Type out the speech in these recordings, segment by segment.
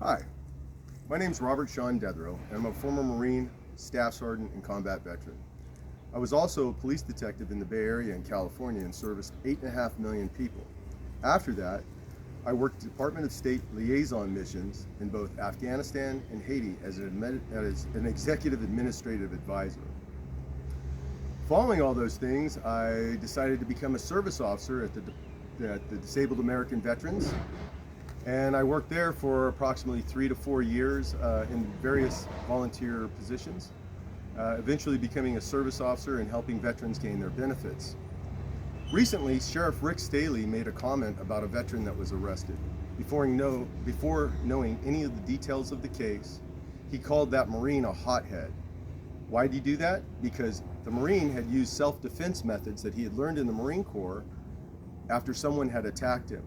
Hi, my name is Robert Sean Deathrow, and I'm a former Marine, Staff Sergeant, and combat veteran. I was also a police detective in the Bay Area in California and serviced 8.5 million people. After that, I worked Department of State liaison missions in both Afghanistan and Haiti as an executive administrative advisor. Following all those things, I decided to become a service officer at the Disabled American Veterans, and I worked there for approximately 3 to 4 years in various volunteer positions, eventually becoming a service officer and helping veterans gain their benefits. Recently, Sherrif Fredrick Staly made a comment about a veteran that was arrested. Before knowing any of the details of the case, he called that Marine a hothead. Why did he do that? Because the Marine had used self-defense methods that he had learned in the Marine Corps after someone had attacked him.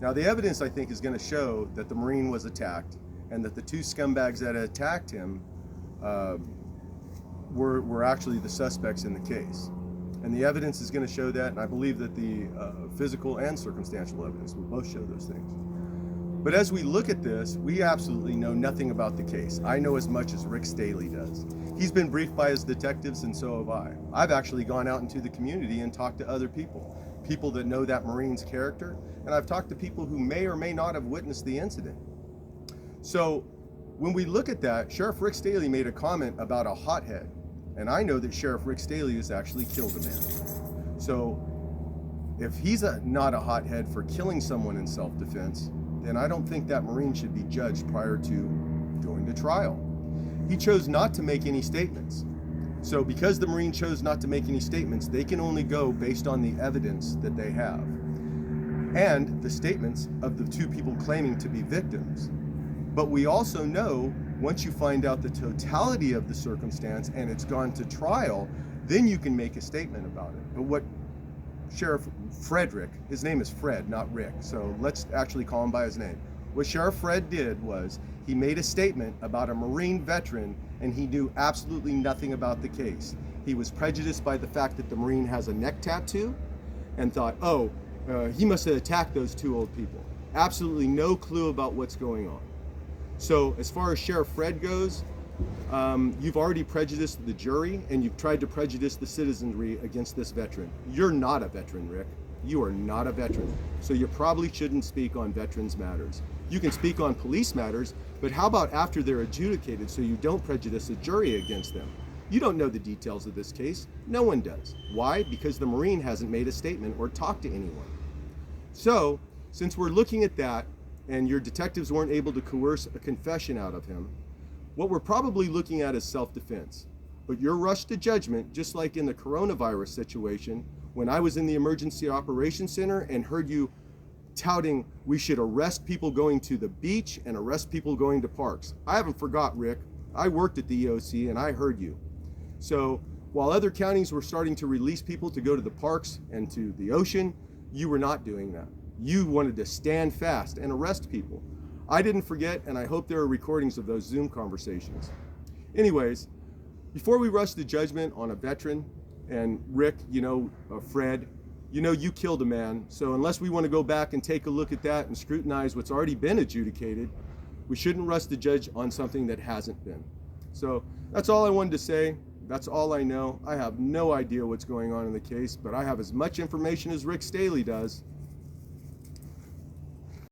Now, the evidence, I think, is going to show that the Marine was attacked and that the two scumbags that attacked him were actually the suspects in the case. And the evidence is going to show that, and I believe that the physical and circumstantial evidence will both show those things. But as we look at this, we absolutely know nothing about the case. I know as much as Rick Staly does. He's been briefed by his detectives, and so have I. I've actually gone out into the community and talked to other people that know that Marine's character, and I've talked to people who may or may not have witnessed the incident. So when we look at that, Sherrif Fredrick Staly made a comment about a hothead, and I know that Sherrif Fredrick Staly has actually killed a man. So if he's not a hothead for killing someone in self-defense, then I don't think that Marine should be judged prior to going to trial. He chose not to make any statements. So because the Marine chose not to make any statements, they can only go based on the evidence that they have and the statements of the two people claiming to be victims. But we also know, once you find out the totality of the circumstance and it's gone to trial, then you can make a statement about it. But what Sherrif Fredrick, his name is Fred, not Rick, so let's actually call him by his name. What Sherrif Fred did was he made a statement about a Marine veteran, and he knew absolutely nothing about the case. He was prejudiced by the fact that the Marine has a neck tattoo and thought, he must have attacked those two old people. Absolutely no clue about what's going on. So as far as Sherrif Fred goes, you've already prejudiced the jury and you've tried to prejudice the citizenry against this veteran. You're not a veteran, Rick. You are not a veteran. So you probably shouldn't speak on veterans matters. You can speak on police matters, but how about after they're adjudicated so you don't prejudice a jury against them? You don't know the details of this case. No one does. Why? Because the Marine hasn't made a statement or talked to anyone. So, since we're looking at that, and your detectives weren't able to coerce a confession out of him, what we're probably looking at is self-defense. But your rush to judgment, just like in the coronavirus situation, when I was in the Emergency Operations Center and heard you touting we should arrest people going to the beach and arrest people going to parks. I haven't forgot, Rick. I worked at the EOC and I heard you. So while other counties were starting to release people to go to the parks and to the ocean, you were not doing that. You wanted to stand fast and arrest people. I didn't forget, and I hope there are recordings of those Zoom conversations. Anyways, before we rush to judgment on a veteran, and Rick, Fred, you killed a man. So unless we want to go back and take a look at that and scrutinize what's already been adjudicated, we shouldn't rush to judge on something that hasn't been. So that's all I wanted to say. That's all I know. I have no idea what's going on in the case, but I have as much information as Rick Staly does.